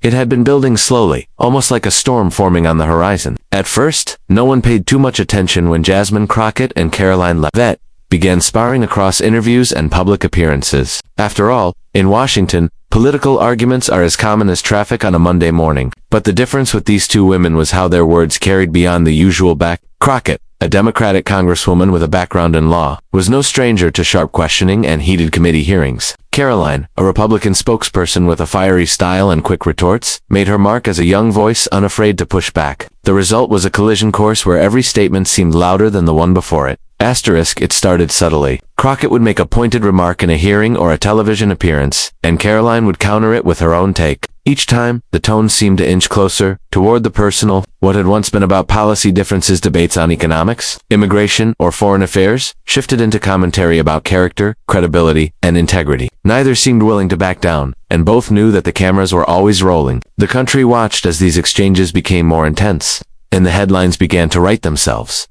It had been building slowly, almost like a storm forming on the horizon. At first, no one paid too much attention when Jasmine Crockett and Karoline Leavitt began sparring across interviews and public appearances. After all, in Washington, political arguments are as common as traffic on a Monday morning. But the difference with these two women was how their words carried beyond the usual Crockett, a Democratic congresswoman with a background in law, was no stranger to sharp questioning and heated committee hearings. Karoline, a Republican spokesperson with a fiery style and quick retorts, made her mark as a young voice unafraid to push back. The result was a collision course where every statement seemed louder than the one before it. It started subtly. Crockett would make a pointed remark in a hearing or a television appearance, and Karoline would counter it with her own take. Each time, the tone seemed to inch closer toward the personal. What had once been about policy differences, debates on economics, immigration, or foreign affairs, shifted into commentary about character, credibility, and integrity. Neither seemed willing to back down, and both knew that the cameras were always rolling. The country watched as these exchanges became more intense, and the headlines began to write themselves.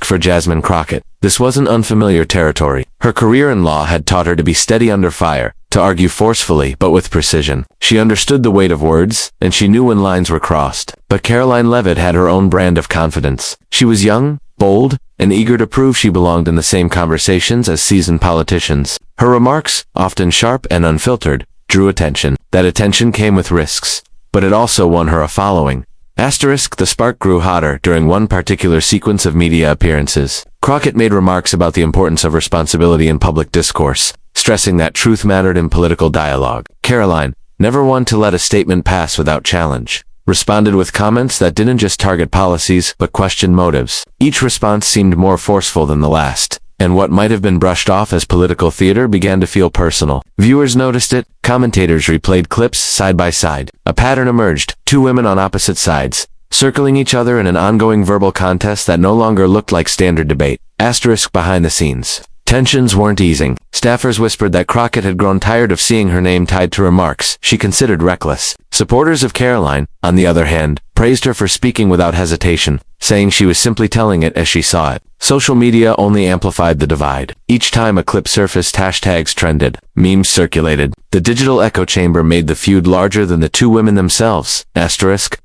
For Jasmine Crockett. This wasn't unfamiliar territory. Her career in law had taught her to be steady under fire, to argue forcefully but with precision. She understood the weight of words, and she knew when lines were crossed. But Karoline Leavitt had her own brand of confidence. She was young, bold, and eager to prove she belonged in the same conversations as seasoned politicians. Her remarks, often sharp and unfiltered, drew attention. That attention came with risks, but it also won her a following. The spark grew hotter during one particular sequence of media appearances. Crockett made remarks about the importance of responsibility in public discourse, stressing that truth mattered in political dialogue. Karoline, never one to let a statement pass without challenge, responded with comments that didn't just target policies but questioned motives. Each response seemed more forceful than the last, and what might have been brushed off as political theater began to feel personal. Viewers noticed it. Commentators replayed clips side by side. A pattern emerged, two women on opposite sides, circling each other in an ongoing verbal contest that no longer looked like standard debate. Behind the scenes. Tensions weren't easing. Staffers whispered that Crockett had grown tired of seeing her name tied to remarks she considered reckless. Supporters of Karoline, on the other hand, praised her for speaking without hesitation, saying she was simply telling it as she saw it. Social media only amplified the divide. Each time a clip surfaced, hashtags trended, memes circulated. The digital echo chamber made the feud larger than the two women themselves.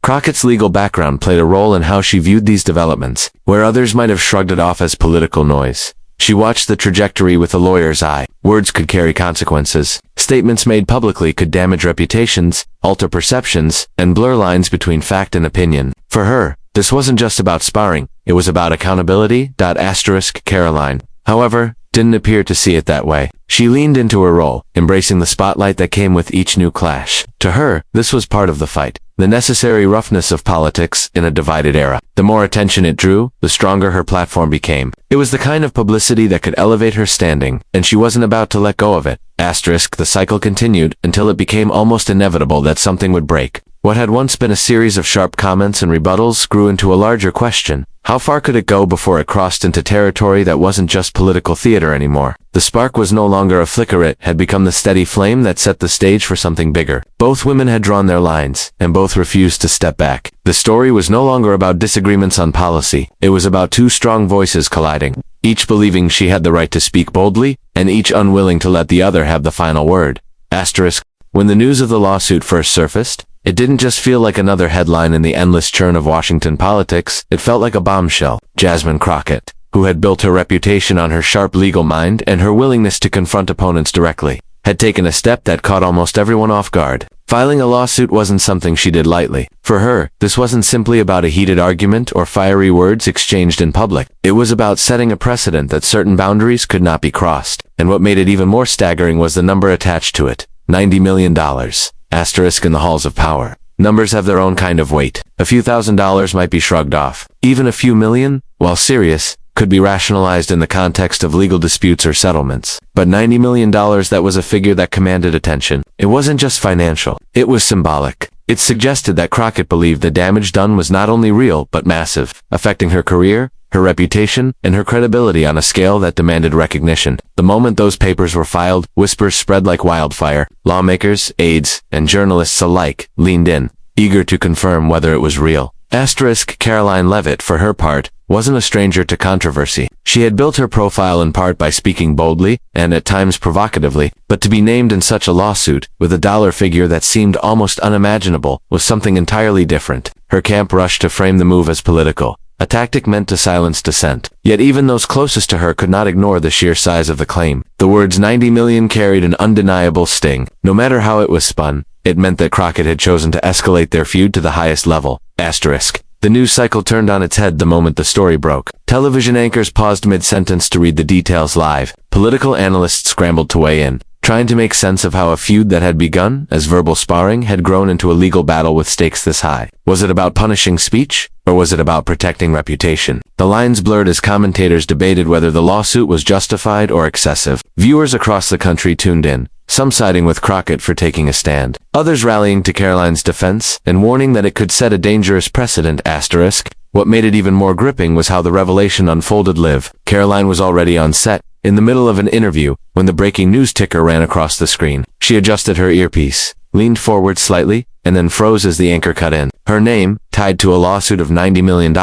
Crockett's legal background played a role in how she viewed these developments, where others might have shrugged it off as political noise. She watched the trajectory with a lawyer's eye. Words could carry consequences. Statements made publicly could damage reputations, alter perceptions, and blur lines between fact and opinion. For her, this wasn't just about sparring, it was about accountability. Karoline, however, didn't appear to see it that way. She leaned into her role, embracing the spotlight that came with each new clash. To her, this was part of the fight, the necessary roughness of politics in a divided era. The more attention it drew, the stronger her platform became. It was the kind of publicity that could elevate her standing, and she wasn't about to let go of it. The cycle continued until it became almost inevitable that something would break. What had once been a series of sharp comments and rebuttals grew into a larger question. How far could it go before it crossed into territory that wasn't just political theater anymore? The spark was no longer a flicker, it had become the steady flame that set the stage for something bigger. Both women had drawn their lines, and both refused to step back. The story was no longer about disagreements on policy, it was about two strong voices colliding, each believing she had the right to speak boldly, and each unwilling to let the other have the final word. When the news of the lawsuit first surfaced, it didn't just feel like another headline in the endless churn of Washington politics, it felt like a bombshell. Jasmine Crockett, who had built her reputation on her sharp legal mind and her willingness to confront opponents directly, had taken a step that caught almost everyone off guard. Filing a lawsuit wasn't something she did lightly. For her, this wasn't simply about a heated argument or fiery words exchanged in public. It was about setting a precedent that certain boundaries could not be crossed. And what made it even more staggering was the number attached to it. $90 million. In the halls of power. Numbers have their own kind of weight. A few $1,000s might be shrugged off. Even a few million, while serious, could be rationalized in the context of legal disputes or settlements. But $90 million, that was a figure that commanded attention. It wasn't just financial. It was symbolic. It suggested that Crockett believed the damage done was not only real, but massive, affecting her career, her reputation, and her credibility on a scale that demanded recognition. The moment those papers were filed, whispers spread like wildfire. Lawmakers, aides, and journalists alike leaned in, eager to confirm whether it was real. Karoline Leavitt, for her part, wasn't a stranger to controversy. She had built her profile in part by speaking boldly, and at times provocatively, but to be named in such a lawsuit, with a dollar figure that seemed almost unimaginable, was something entirely different. Her camp rushed to frame the move as political, a tactic meant to silence dissent. Yet even those closest to her could not ignore the sheer size of the claim. The words 90 million carried an undeniable sting. No matter how it was spun, it meant that Crockett had chosen to escalate their feud to the highest level. Asterisk. The news cycle turned on its head the moment the story broke. Television anchors paused mid-sentence to read the details live. Political analysts scrambled to weigh in, trying to make sense of how a feud that had begun as verbal sparring had grown into a legal battle with stakes this high. Was it about punishing speech, or was it about protecting reputation? The lines blurred as commentators debated whether the lawsuit was justified or excessive. Viewers across the country tuned in, some siding with Crockett for taking a stand, others rallying to Karoline's defense and warning that it could set a dangerous precedent. Asterisk. What made it even more gripping was how the revelation unfolded live. Karoline was already on set, in the middle of an interview, when the breaking news ticker ran across the screen. She adjusted her earpiece, leaned forward slightly, and then froze as the anchor cut in. Her name, tied to a lawsuit of $90 million,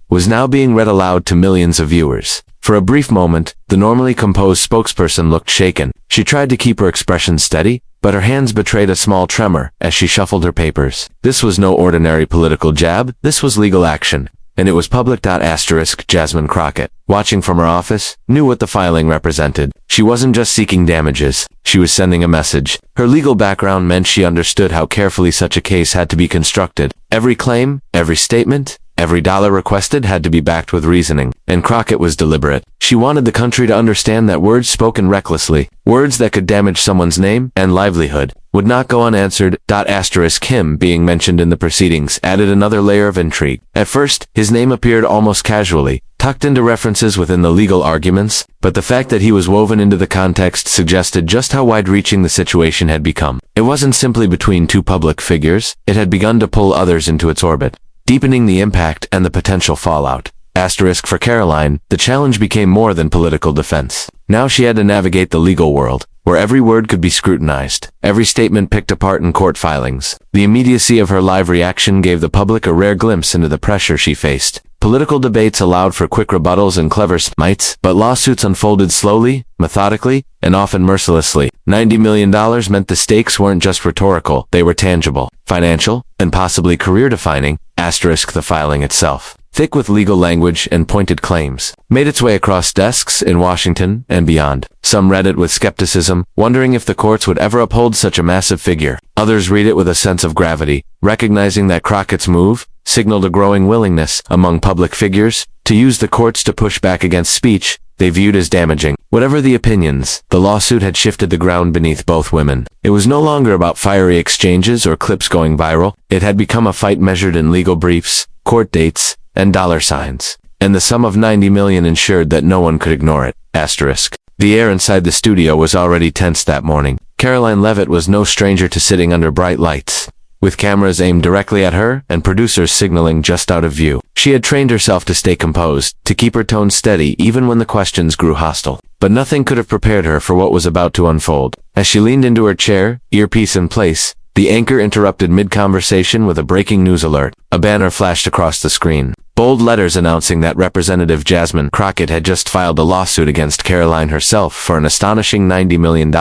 was now being read aloud to millions of viewers. For a brief moment, the normally composed spokesperson looked shaken. She tried to keep her expression steady, but her hands betrayed a small tremor as she shuffled her papers. This was no ordinary political jab, this was legal action. And it was public. Asterisk. Jasmine Crockett, watching from her office, knew what the filing represented. She wasn't just seeking damages, she was sending a message. Her legal background meant she understood how carefully such a case had to be constructed. Every claim, every statement, every dollar requested had to be backed with reasoning. And Crockett was deliberate. She wanted the country to understand that words spoken recklessly, words that could damage someone's name and livelihood, would not go unanswered. Asterisk. Him being mentioned in the proceedings added another layer of intrigue. At first, his name appeared almost casually, tucked into references within the legal arguments, but the fact that he was woven into the context suggested just how wide-reaching the situation had become. It wasn't simply between two public figures, it had begun to pull others into its orbit, deepening the impact and the potential fallout. Asterisk. For Karoline, the challenge became more than political defense. Now she had to navigate the legal world, where every word could be scrutinized, every statement picked apart in court filings. The immediacy of her live reaction gave the public a rare glimpse into the pressure she faced. Political debates allowed for quick rebuttals and clever smites, but lawsuits unfolded slowly, methodically, and often mercilessly. $90 million meant the stakes weren't just rhetorical, they were tangible, financial, and possibly career-defining. Asterisk. The filing itself, thick with legal language and pointed claims, made its way across desks in Washington and beyond. Some read it with skepticism, wondering if the courts would ever uphold such a massive figure. Others read it with a sense of gravity, recognizing that Crockett's move signaled a growing willingness among public figures to use the courts to push back against speech they viewed as damaging. Whatever the opinions, the lawsuit had shifted the ground beneath both women. It was no longer about fiery exchanges or clips going viral. It had become a fight measured in legal briefs, court dates, and dollar signs. And the sum of $90 million ensured that no one could ignore it. Asterisk. The air inside the studio was already tense that morning. Karoline Leavitt was no stranger to sitting under bright lights, with cameras aimed directly at her and producers signaling just out of view. She had trained herself to stay composed, to keep her tone steady even when the questions grew hostile. But nothing could have prepared her for what was about to unfold. As she leaned into her chair, earpiece in place, the anchor interrupted mid-conversation with a breaking news alert. A banner flashed across the screen, bold letters announcing that Representative Jasmine Crockett had just filed a lawsuit against Karoline herself for an astonishing $90 million.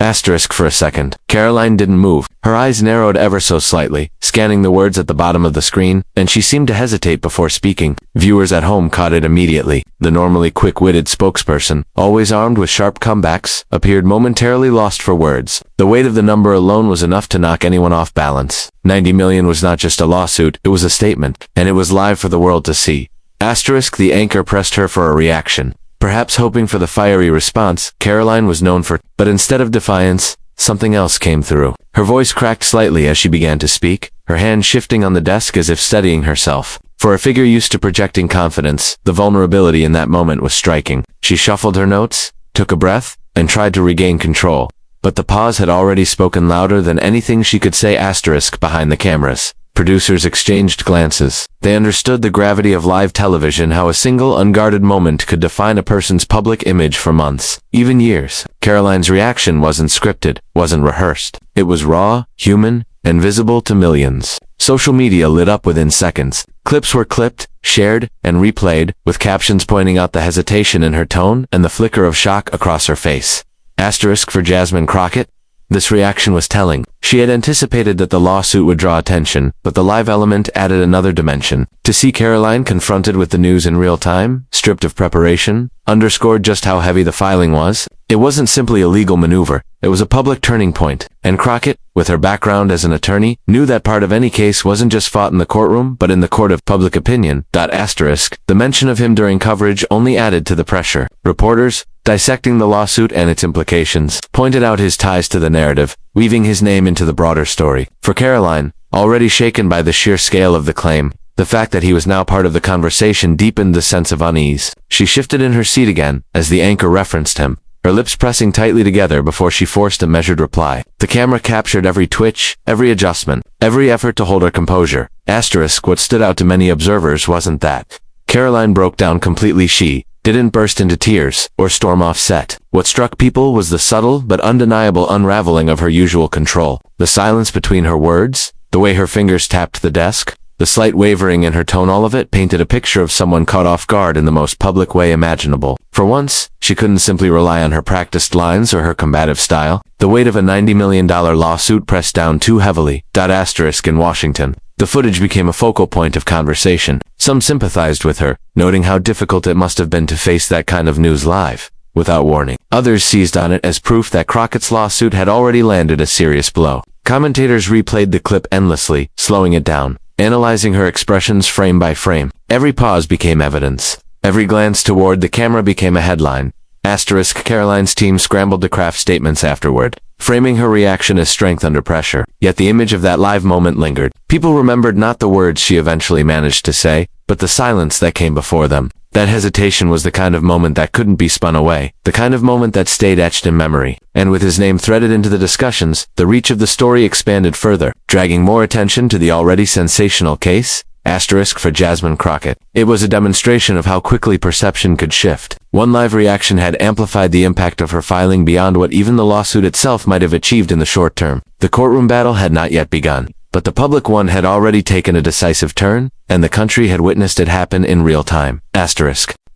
Asterisk. For a second, Karoline didn't move. Her eyes narrowed ever so slightly, scanning the words at the bottom of the screen, and she seemed to hesitate before speaking. Viewers at home caught it immediately. The normally quick-witted spokesperson, always armed with sharp comebacks, appeared momentarily lost for words. The weight of the number alone was enough to knock anyone off balance. $90 million was not just a lawsuit, it was a statement, and it was live for the world to see. Asterisk. The anchor pressed her for a reaction, perhaps hoping for the fiery response Karoline was known for, but instead of defiance, something else came through. Her voice cracked slightly as she began to speak, her hand shifting on the desk as if steadying herself. For a figure used to projecting confidence, the vulnerability in that moment was striking. She shuffled her notes, took a breath, and tried to regain control. But the pause had already spoken louder than anything she could say. Asterisk. Behind the cameras, producers exchanged glances. They understood the gravity of live television, how a single unguarded moment could define a person's public image for months, even years. Karoline's reaction wasn't scripted, wasn't rehearsed. It was raw, human, and visible to millions. Social media lit up within seconds. Clips were clipped, shared, and replayed, with captions pointing out the hesitation in her tone and the flicker of shock across her face. Asterisk for Jasmine Crockett. This reaction was telling. She had anticipated that the lawsuit would draw attention, but the live element added another dimension. To see Karoline confronted with the news in real time, stripped of preparation, underscored just how heavy the filing was. It wasn't simply a legal maneuver, it was a public turning point, and Crockett, with her background as an attorney, knew that part of any case wasn't just fought in the courtroom but in the court of public opinion. The mention of him during coverage only added to the pressure. Reporters, dissecting the lawsuit and its implications, pointed out his ties to the narrative, weaving his name into the broader story. For Karoline, already shaken by the sheer scale of the claim, the fact that he was now part of the conversation deepened the sense of unease. She shifted in her seat again as the anchor referenced him, her lips pressing tightly together before she forced a measured reply. The camera captured every twitch, every adjustment, every effort to hold her composure. What stood out to many observers wasn't that Karoline broke down completely. She didn't burst into tears or storm off set. What struck people was the subtle but undeniable unraveling of her usual control. The silence between her words, the way her fingers tapped the desk, the slight wavering in her tone, all of it painted a picture of someone caught off guard in the most public way imaginable. For once, she couldn't simply rely on her practiced lines or her combative style. The weight of a $90 million lawsuit pressed down too heavily. In Washington, the footage became a focal point of conversation. Some sympathized with her, noting how difficult it must have been to face that kind of news live, without warning. Others seized on it as proof that Crockett's lawsuit had already landed a serious blow. Commentators replayed the clip endlessly, slowing it down, analyzing her expressions frame by frame. Every pause became evidence. Every glance toward the camera became a headline. Karoline's team scrambled to craft statements afterward, framing her reaction as strength under pressure. Yet the image of that live moment lingered. People remembered not the words she eventually managed to say, but the silence that came before them. That hesitation was the kind of moment that couldn't be spun away, the kind of moment that stayed etched in memory. And with his name threaded into the discussions, the reach of the story expanded further, dragging more attention to the already sensational case. For Jasmine Crockett. It was a demonstration of how quickly perception could shift. One live reaction had amplified the impact of her filing beyond what even the lawsuit itself might have achieved in the short term. The courtroom battle had not yet begun, but the public one had already taken a decisive turn, and the country had witnessed it happen in real time.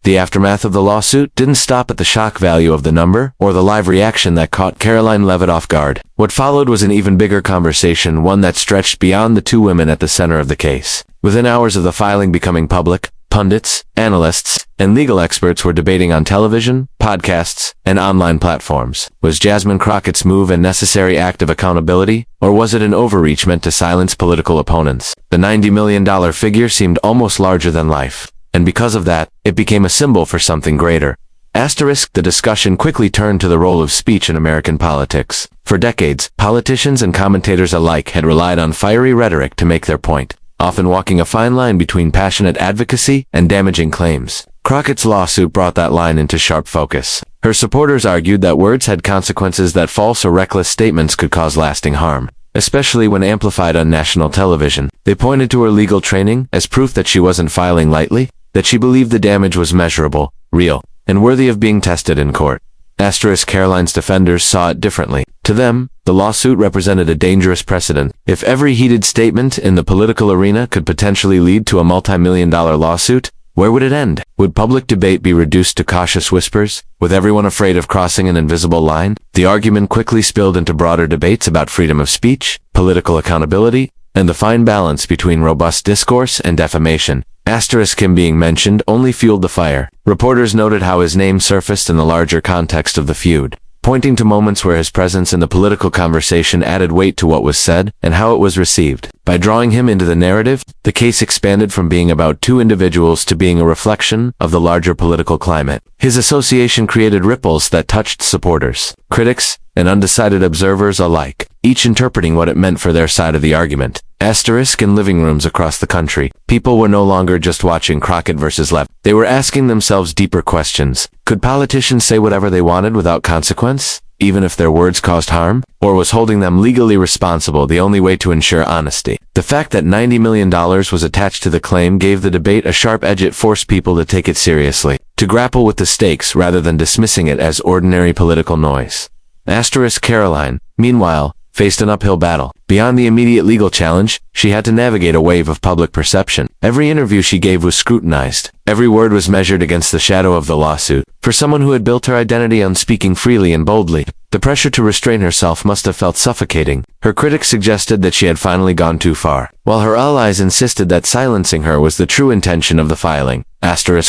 The aftermath of the lawsuit didn't stop at the shock value of the number or the live reaction that caught Karoline Leavitt off guard. What followed was an even bigger conversation, one that stretched beyond the two women at the center of the case. Within hours of the filing becoming public, pundits, analysts, and legal experts were debating on television, podcasts, and online platforms. Was Jasmine Crockett's move a necessary act of accountability, or was it an overreach meant to silence political opponents? The $90 million figure seemed almost larger than life, and because of that, it became a symbol for something greater. The discussion quickly turned to the role of speech in American politics. For decades, politicians and commentators alike had relied on fiery rhetoric to make their point, often walking a fine line between passionate advocacy and damaging claims. Crockett's lawsuit brought that line into sharp focus. Her supporters argued that words had consequences, that false or reckless statements could cause lasting harm, especially when amplified on national television. They pointed to her legal training as proof that she wasn't filing lightly, that she believed the damage was measurable, real, and worthy of being tested in court. Karoline's defenders saw it differently. To them, the lawsuit represented a dangerous precedent. If every heated statement in the political arena could potentially lead to a multi-million-dollar lawsuit, where would it end? Would public debate be reduced to cautious whispers, with everyone afraid of crossing an invisible line? The argument quickly spilled into broader debates about freedom of speech, political accountability, and the fine balance between robust discourse and defamation. Him being mentioned only fueled the fire. Reporters noted how his name surfaced in the larger context of the feud, pointing to moments where his presence in the political conversation added weight to what was said and how it was received. By drawing him into the narrative, the case expanded from being about two individuals to being a reflection of the larger political climate. His association created ripples that touched supporters, critics, and undecided observers alike, each interpreting what it meant for their side of the argument. In living rooms across the country, people were no longer just watching Crockett versus Leavitt. They were asking themselves deeper questions. Could politicians say whatever they wanted without consequence, even if their words caused harm? Or was holding them legally responsible the only way to ensure honesty? The fact that $90 million was attached to the claim gave the debate a sharp edge. It forced people to take it seriously, to grapple with the stakes rather than dismissing it as ordinary political noise. Karoline, meanwhile, faced an uphill battle. Beyond the immediate legal challenge, she had to navigate a wave of public perception. Every interview she gave was scrutinized. Every word was measured against the shadow of the lawsuit. For someone who had built her identity on speaking freely and boldly, the pressure to restrain herself must have felt suffocating. Her critics suggested that she had finally gone too far, while her allies insisted that silencing her was the true intention of the filing.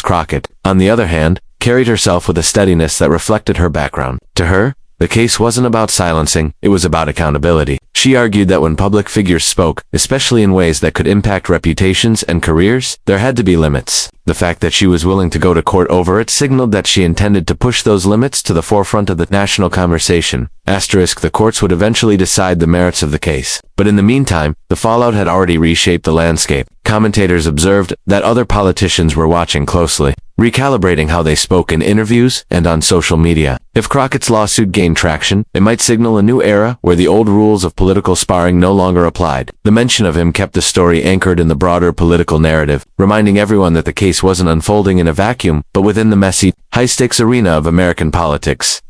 Crockett, on the other hand, carried herself with a steadiness that reflected her background. To her, the case wasn't about silencing, it was about accountability. She argued that when public figures spoke, especially in ways that could impact reputations and careers, there had to be limits. The fact that she was willing to go to court over it signaled that she intended to push those limits to the forefront of the national conversation. The courts would eventually decide the merits of the case. But in the meantime, the fallout had already reshaped the landscape. Commentators observed that other politicians were watching closely, recalibrating how they spoke in interviews and on social media. If Crockett's lawsuit gained traction, it might signal a new era where the old rules of political sparring no longer applied. The mention of him kept the story anchored in the broader political narrative, reminding everyone that the case wasn't unfolding in a vacuum, but within the messy, high-stakes arena of American politics.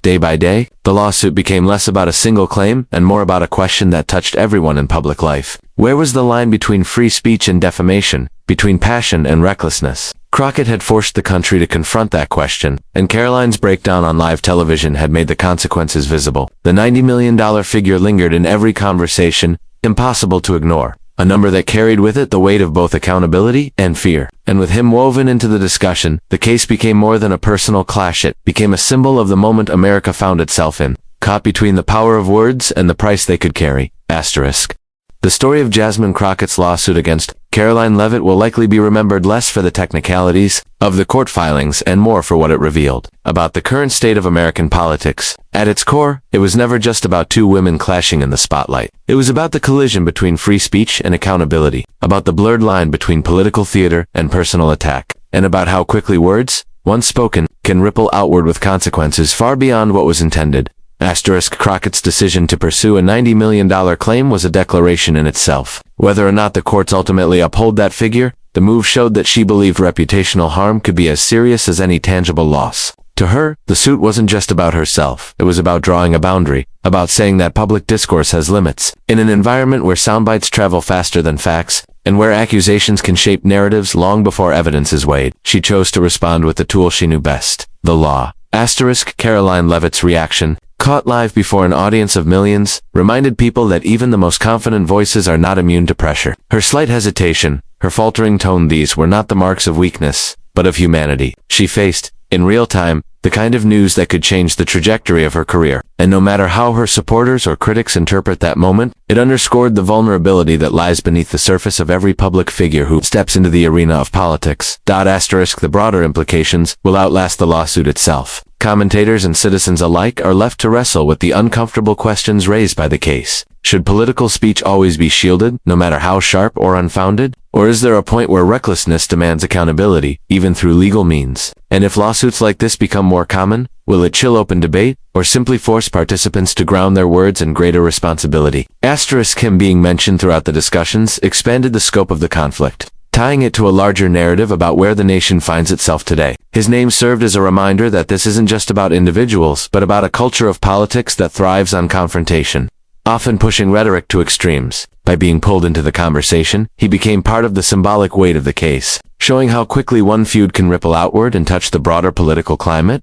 Day by day, the lawsuit became less about a single claim and more about a question that touched everyone in public life. Where was the line between free speech and defamation, between passion and recklessness? Crockett had forced the country to confront that question, and Karoline's breakdown on live television had made the consequences visible. The $90 million figure lingered in every conversation, impossible to ignore. A number that carried with it the weight of both accountability and fear. And with him woven into the discussion, the case became more than a personal clash. It became a symbol of the moment America found itself in, caught between the power of words and the price they could carry. The story of Jasmine Crockett's lawsuit against Karoline Leavitt will likely be remembered less for the technicalities of the court filings and more for what it revealed about the current state of American politics. At its core, it was never just about two women clashing in the spotlight. It was about the collision between free speech and accountability, about the blurred line between political theater and personal attack, and about how quickly words, once spoken, can ripple outward with consequences far beyond what was intended. Crockett's decision to pursue a $90 million claim was a declaration in itself. Whether or not the courts ultimately uphold that figure, the move showed that she believed reputational harm could be as serious as any tangible loss. To her, the suit wasn't just about herself. It was about drawing a boundary, about saying that public discourse has limits. In an environment where soundbites travel faster than facts, and where accusations can shape narratives long before evidence is weighed, she chose to respond with the tool she knew best: the law. Karoline Leavitt's reaction, caught live before an audience of millions, reminded people that even the most confident voices are not immune to pressure. Her slight hesitation, her faltering tone, these were not the marks of weakness, but of humanity. She faced, in real time, the kind of news that could change the trajectory of her career. And no matter how her supporters or critics interpret that moment, it underscored the vulnerability that lies beneath the surface of every public figure who steps into the arena of politics. The broader implications will outlast the lawsuit itself. Commentators and citizens alike are left to wrestle with the uncomfortable questions raised by the case. Should political speech always be shielded, no matter how sharp or unfounded? Or is there a point where recklessness demands accountability, even through legal means? And if lawsuits like this become more common, will it chill open debate, or simply force participants to ground their words in greater responsibility? Him being mentioned throughout the discussions expanded the scope of the conflict, tying it to a larger narrative about where the nation finds itself today. His name served as a reminder that this isn't just about individuals, but about a culture of politics that thrives on confrontation, often pushing rhetoric to extremes. By being pulled into the conversation, he became part of the symbolic weight of the case, showing how quickly one feud can ripple outward and touch the broader political climate.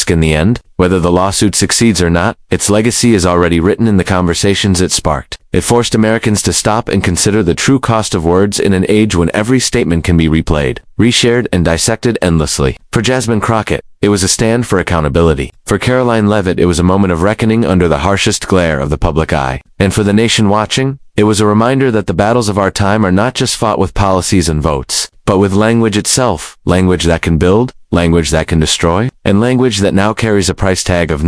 In the end, whether the lawsuit succeeds or not, its legacy is already written in the conversations it sparked. It forced Americans to stop and consider the true cost of words in an age when every statement can be replayed, reshared, and dissected endlessly. For Jasmine Crockett, it was a stand for accountability. For Karoline Leavitt, it was a moment of reckoning under the harshest glare of the public eye. And for the nation watching, it was a reminder that the battles of our time are not just fought with policies and votes, but with language itself, language that can build, language that can destroy, and language that now carries a price tag of